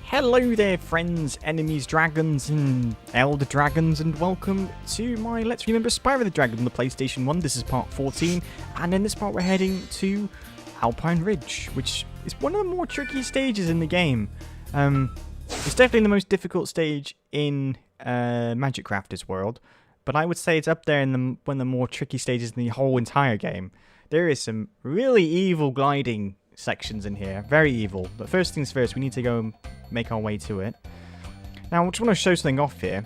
Hello there friends, enemies, dragons and elder dragons, and welcome to my Let's Remember Spyro the Dragon on the PlayStation 1. This is part 14, and in this part we're heading to Alpine Ridge, which is one of the more tricky stages in the game. It's definitely the most difficult stage in Magic Crafter's world, but I would say it's up there in one of the more tricky stages in the whole entire game. There is some really evil gliding sections in here, very evil, but first things first, we need to go and make our way to it. Now, I just want to show something off here.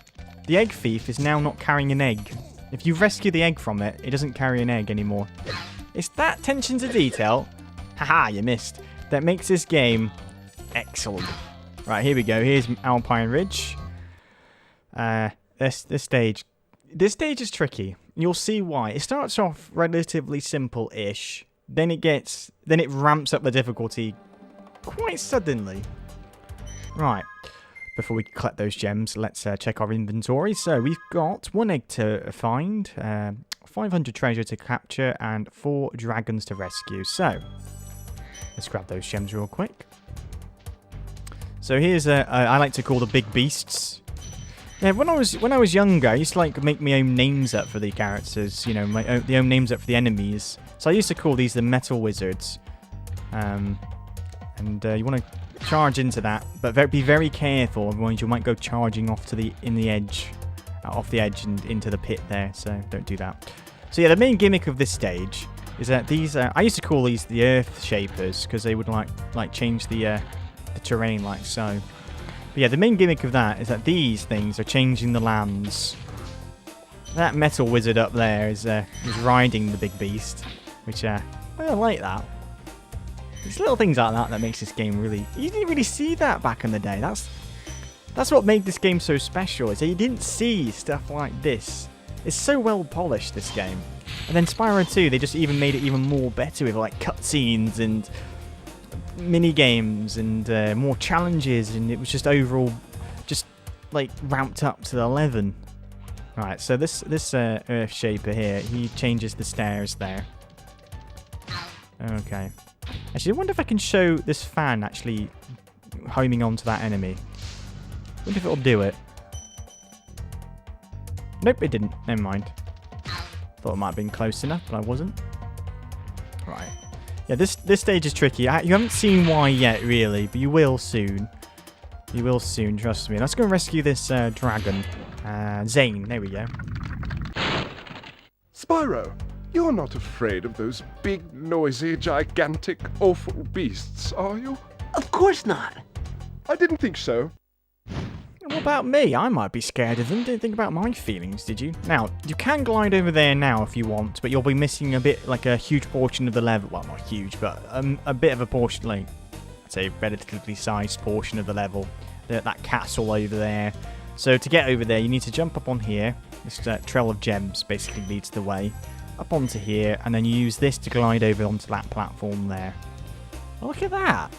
The egg thief is now not carrying an egg. If you rescue the egg from it, it doesn't carry an egg anymore. It's that attention to detail, haha, you missed, that makes this game excellent. Right, here we go. Here's Alpine Ridge. This stage is tricky. You'll see why. It starts off relatively simple-ish. Then it ramps up the difficulty quite suddenly. Right, before we collect those gems, let's check our inventory. So we've got 1 egg to find, 500 treasure to capture, and 4 dragons to rescue. So let's grab those gems real quick. So here's I like to call the big beasts. Yeah, when I was younger, I used to like make my own names up for the characters. You know, the own names up for the enemies. So I used to call these the metal wizards. You want to charge into that, but be very careful, otherwise you might go charging off to the edge and into the pit there. So don't do that. So yeah, the main gimmick of this stage is that these I used to call these the earth shapers because they would like change the terrain like so. But yeah, the main gimmick of that is that these things are changing the lands. That metal wizard up there is riding the big beast, which I like that. It's little things like that makes this game really... You didn't really see that back in the day. That's what made this game so special, is that you didn't see stuff like this. It's so well polished, this game. And then Spyro 2, they just even made it even more better with like cutscenes and mini games and more challenges, and it was just overall just like ramped up to 11. Right, so this Earth Shaper here, he changes the stairs there. Okay. Actually, I wonder if I can show this fan actually homing onto that enemy. I wonder if it'll do it. Nope, it didn't. Never mind. Thought it might have been close enough, but I wasn't. Right. Yeah, this stage is tricky. You haven't seen why yet, really, but you will soon. You will soon, trust me. Let's go and rescue this dragon. Zane, there we go. Spyro, you're not afraid of those big, noisy, gigantic, awful beasts, are you? Of course not. I didn't think so. What about me? I might be scared of them. Didn't think about my feelings, did you? Now, you can glide over there now if you want, but you'll be missing a huge portion of the level. Well, not huge, but a bit of a portion, like, I'd say relatively sized portion of the level. That castle over there. So to get over there, you need to jump up on here. This trail of gems basically leads the way. Up onto here, and then you use this to glide over onto that platform there. Oh, look at that!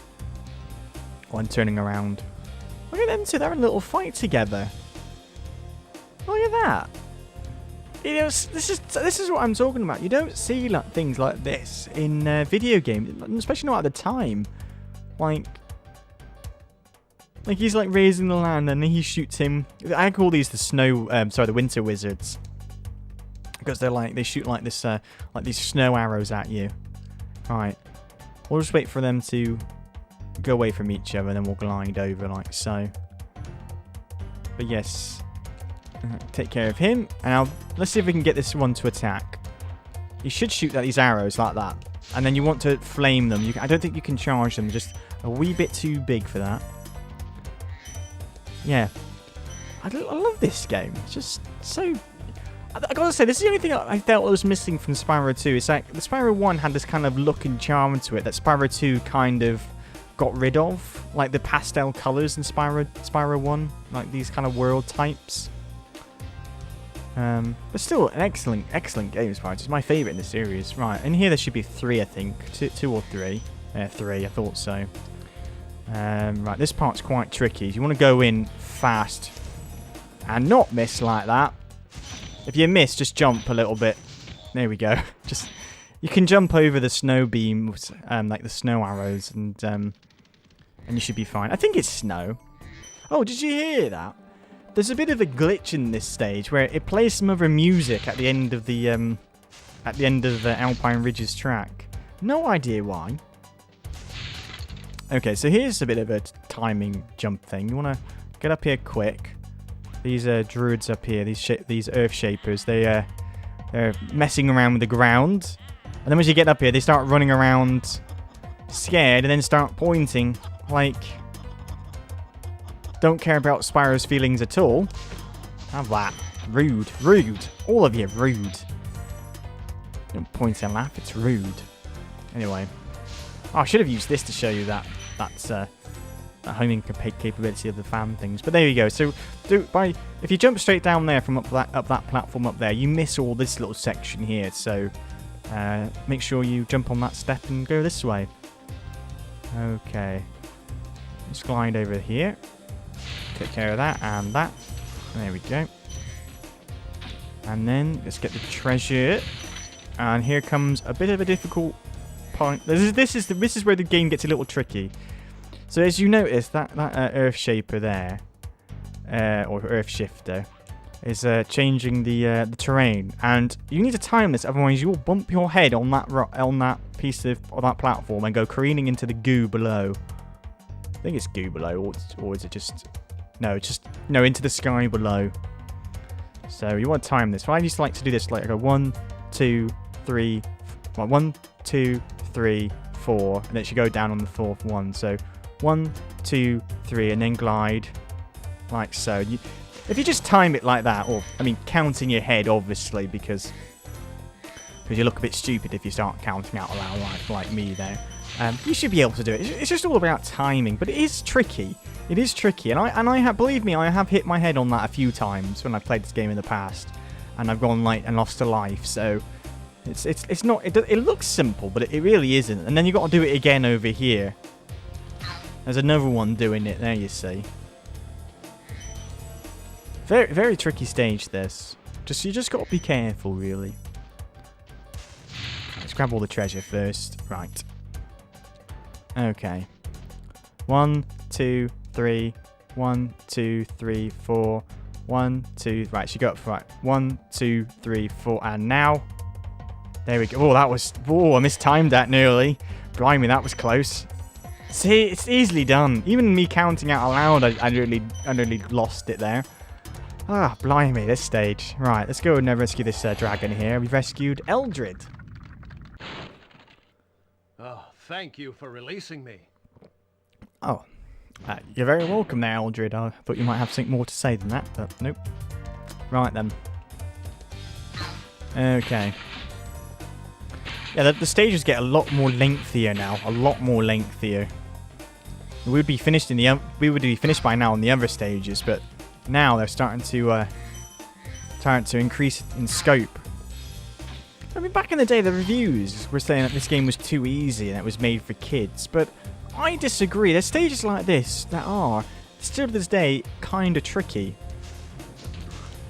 Oh, I'm turning around. Look at them two, they're in a little fight together. Look at that. You know, this is what I'm talking about. You don't see things like this in video games, especially not at the time. Like he's like raising the land, and then he shoots him. I call these the winter wizards, because they shoot like this, like these snow arrows at you. All right, we'll just wait for them to go away from each other, and then we'll glide over like so. But yes, take care of him, and now let's see if we can get this one to attack. You should shoot at these arrows like that, and then you want to flame them. I don't think you can charge them; just a wee bit too big for that. Yeah, I love this game. It's just so... I gotta say, this is the only thing I felt was missing from Spyro 2. It's like the Spyro 1 had this kind of look and charm to it that Spyro 2 kind of got rid of. Like the pastel colours in Spyro 1. Like these kind of world types. But still, an excellent game, Spyro. It's my favourite in the series. Right, and here there should be 3, I think. 2 or 3. 3, I thought so. Right, this part's quite tricky. You want to go in fast and not miss like that. If you miss, just jump a little bit. There we go. You can jump over the snow beams, like the snow arrows, and you should be fine. I think it's snow. Oh, did you hear that? There's a bit of a glitch in this stage where it plays some other music at the end of the Alpine Ridges track. No idea why. Okay, so here's a bit of a timing jump thing. You want to get up here quick. These druids up here, these earth shapers, they're messing around with the ground. And then once you get up here, they start running around scared and then start pointing like don't care about Spyro's feelings at all. Have that. Rude. Rude. All of you rude. Don't point and laugh, it's rude. Anyway. Oh, I should have used this to show you that homing capability of the fan things. But there you go. So if you jump straight down there from up that platform up there, you miss all this little section here. So make sure you jump on that step and go this way. Okay. Let's glide over here. Take care of that and that. There we go. And then let's get the treasure. And here comes a bit of a difficult point. This is where the game gets a little tricky. So as you notice, that earth shaper there, or earth shifter, is changing the terrain, and you need to time this, otherwise you'll bump your head on that piece of that platform and go careening into the goo below. I think it's goo below, or is it just? No, into the sky below. So you want to time this. Well, I used to like to do this like a 1, 2, 3. Well, 1, 2, 3, 4, and it should go down on the fourth one. So 1, 2, 3, and then glide like so. If you just time it like that, or I mean, counting your head, obviously, because you look a bit stupid if you start counting out loud like me there. You should be able to do it. It's just all about timing, but it is tricky. It is tricky, and I have, believe me, I have hit my head on that a few times when I've played this game in the past, and I've gone like and lost a life. So it's not. It looks simple, but it really isn't. And then you got to do it again over here. There's another one doing it there. You see. Very very tricky stage this. You just got to be careful, really. Let's grab all the treasure first. Right. Okay. 1, 2, 3. 1, 2, 3, 4. 1, 2. Right, she got up right. 1, 2, 3, 4, and now. There we go. Oh, that was. Oh, I mistimed that nearly. Blimey, that was close. See, it's easily done. Even me counting out aloud, I nearly lost it there. Ah, blimey, this stage. Right, let's go and rescue this dragon here. We've rescued Eldred. Oh, thank you for releasing me. Oh, you're very welcome there, Eldred. I thought you might have something more to say than that, but nope. Right then. Okay. Yeah, the stages get a lot more lengthier now. A lot more lengthier. We would be finished by now on the other stages, but now they're starting to increase in scope. I mean, back in the day, the reviews were saying that this game was too easy and it was made for kids, but I disagree. There's stages like this that are, still to this day, kind of tricky.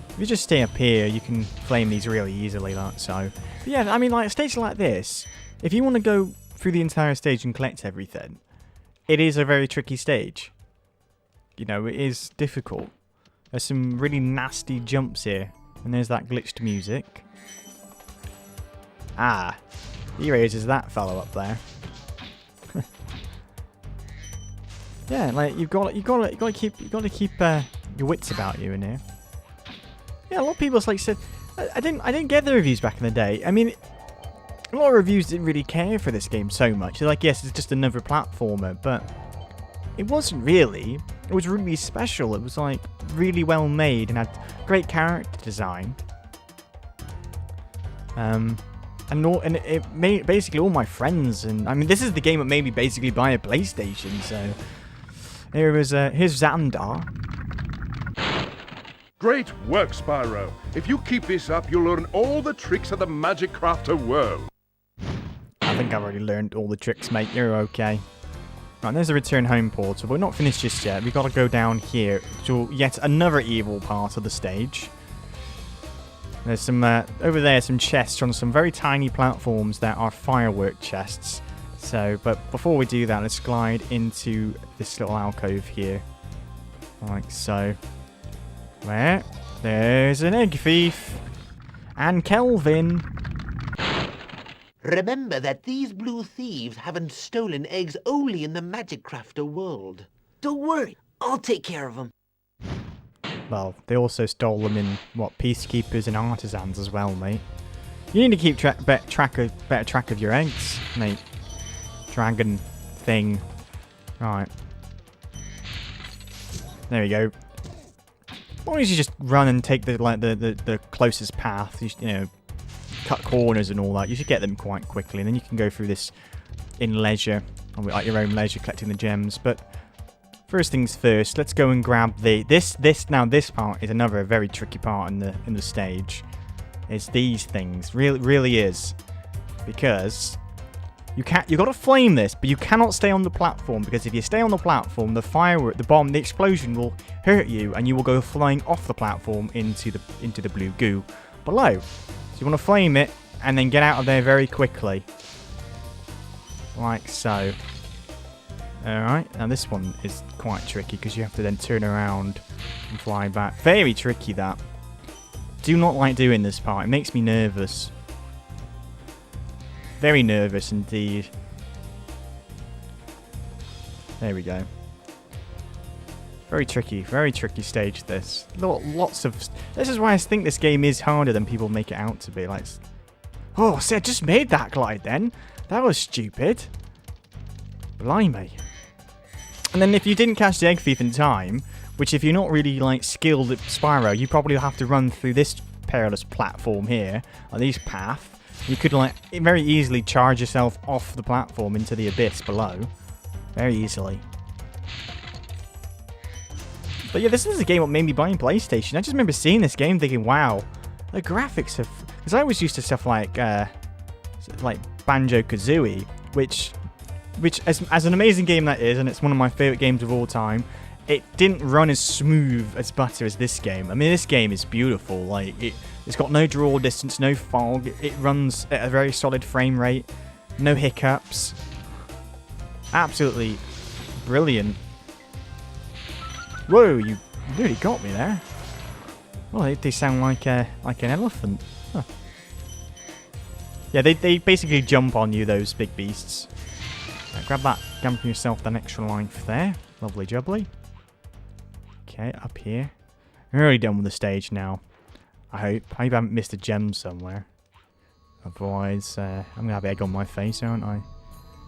If you just stay up here, you can flame these really easily, like so. But yeah, I mean, like, stages like this, if you want to go through the entire stage and collect everything, it is a very tricky stage. You know, it is difficult. There's some really nasty jumps here. And there's that glitched music. Ah, he raises that fellow up there. Yeah, like you got to keep your wits about you in here. Yeah, a lot of people like said I didn't get the reviews back in the day. I mean, a lot of reviews didn't really care for this game so much. They're like, yes, it's just another platformer, but it wasn't really. It was really special. It was like really well made and had great character design. And it made basically all my friends, and I mean, this is the game that made me basically buy a PlayStation. So here's Xandar. Great work, Spyro. If you keep this up, you'll learn all the tricks of the Magic Crafter world. I think I've already learned all the tricks, mate. You're okay. Right, there's the return home portal, but we're not finished just yet. We've got to go down here to yet another evil part of the stage. There's some, over there, some chests on some very tiny platforms that are firework chests. So, but before we do that, let's glide into this little alcove here. Like so. Where? There's an egg thief. And Kelvin. Remember that these blue thieves haven't stolen eggs only in the Magic Crafter world. Don't worry, I'll take care of them. Well, they also stole them in, what, Peacekeepers and Artisans as well, mate. You need to keep better track of your eggs, mate. Dragon thing. Right. There we go. As long as you just run and take the closest path, you know, cut corners and all that, you should get them quite quickly, and then you can go through this in leisure, or at your own leisure, collecting the gems. But first things first, let's go and grab this part is another very tricky part in the stage. It's these things, really is, because you got to flame this, but you cannot stay on the platform, because if you stay on the platform, the firework, the bomb, the explosion will hurt you, and you will go flying off the platform into the blue goo below. So you want to flame it and then get out of there very quickly, like so. Alright, now this one is quite tricky because you have to then turn around and fly back. Very tricky, that. Do not like doing this part. It makes me nervous. Very nervous indeed. There we go. Very tricky stage, this. Lots of... This is why I think this game is harder than people make it out to be. Like, oh, see, I just made that glide then. That was stupid. Blimey. And then if you didn't catch the egg thief in time, which if you're not really like skilled at Spyro, you probably have to run through this perilous platform here, on this path. You could like very easily charge yourself off the platform into the abyss below. Very easily. But yeah, this is a game that made me buy PlayStation. I just remember seeing this game thinking, wow, the graphics have... Because I was used to stuff like Banjo-Kazooie, which as an amazing game that is, and it's one of my favourite games of all time, it didn't run as smooth as butter as this game. I mean, this game is beautiful. Like, it's got no draw distance, no fog. It runs at a very solid frame rate. No hiccups. Absolutely brilliant. Whoa, you really got me there. Well, they sound like an elephant. Huh. Yeah, they basically jump on you, those big beasts. Right, grab that, gamble yourself an extra life there. Lovely jubbly. Okay, up here. We're already done with the stage now. I hope I haven't missed a gem somewhere. Otherwise, I'm going to have egg on my face, aren't I?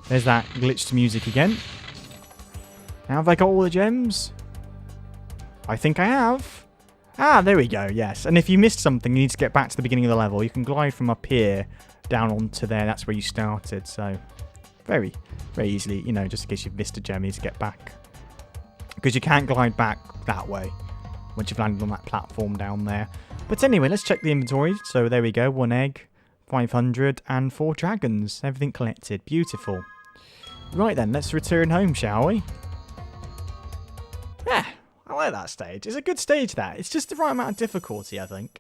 There's that glitched music again. Now have I got all the gems? I think I have. Ah, there we go, yes. And if you missed something, you need to get back to the beginning of the level. You can glide from up here down onto there. That's where you started, so very, very easily, you know, just in case you've missed a gem, you need to get back. Because you can't glide back that way once you've landed on that platform down there. But anyway, let's check the inventory. So there we go, 1 egg, 500, and 4 dragons. Everything collected. Beautiful. Right then, let's return home, shall we? Yeah, I like that stage. It's a good stage, that. It's just the right amount of difficulty, I think.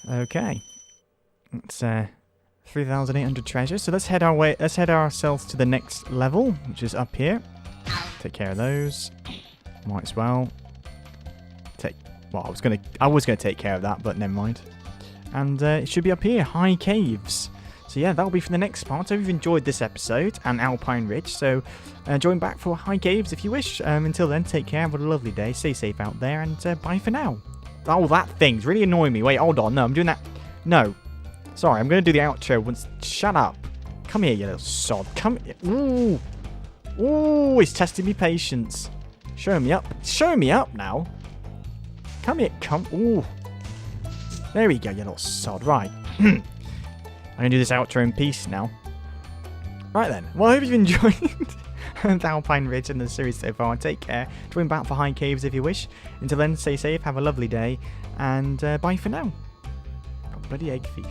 Okay. It's 3,800 treasures. So let's head ourselves to the next level, which is up here. Take care of those. Might as well. Well, I was gonna take care of that, but never mind. And it should be up here, High Caves. So yeah, that'll be for the next part. I hope you've enjoyed this episode and Alpine Ridge. So join back for High Caves if you wish. Until then, take care. Have a lovely day. Stay safe out there, and bye for now. Oh, that thing's really annoying me. Wait, hold on. No, I'm doing that. No. Sorry, I'm going to do the outro once. Shut up. Come here, you little sod. Come here. Ooh. Ooh, he's testing me patience. Show me up. Show me up now. Come here. Come. Ooh. There we go, you little sod. Right. I'm going to do this outro in peace now. Right then. Well, I hope you've enjoyed the Alpine Ridge and the series so far. Take care. Join back for High Caves if you wish. Until then, stay safe. Have a lovely day. And bye for now. Oh, bloody egg thief.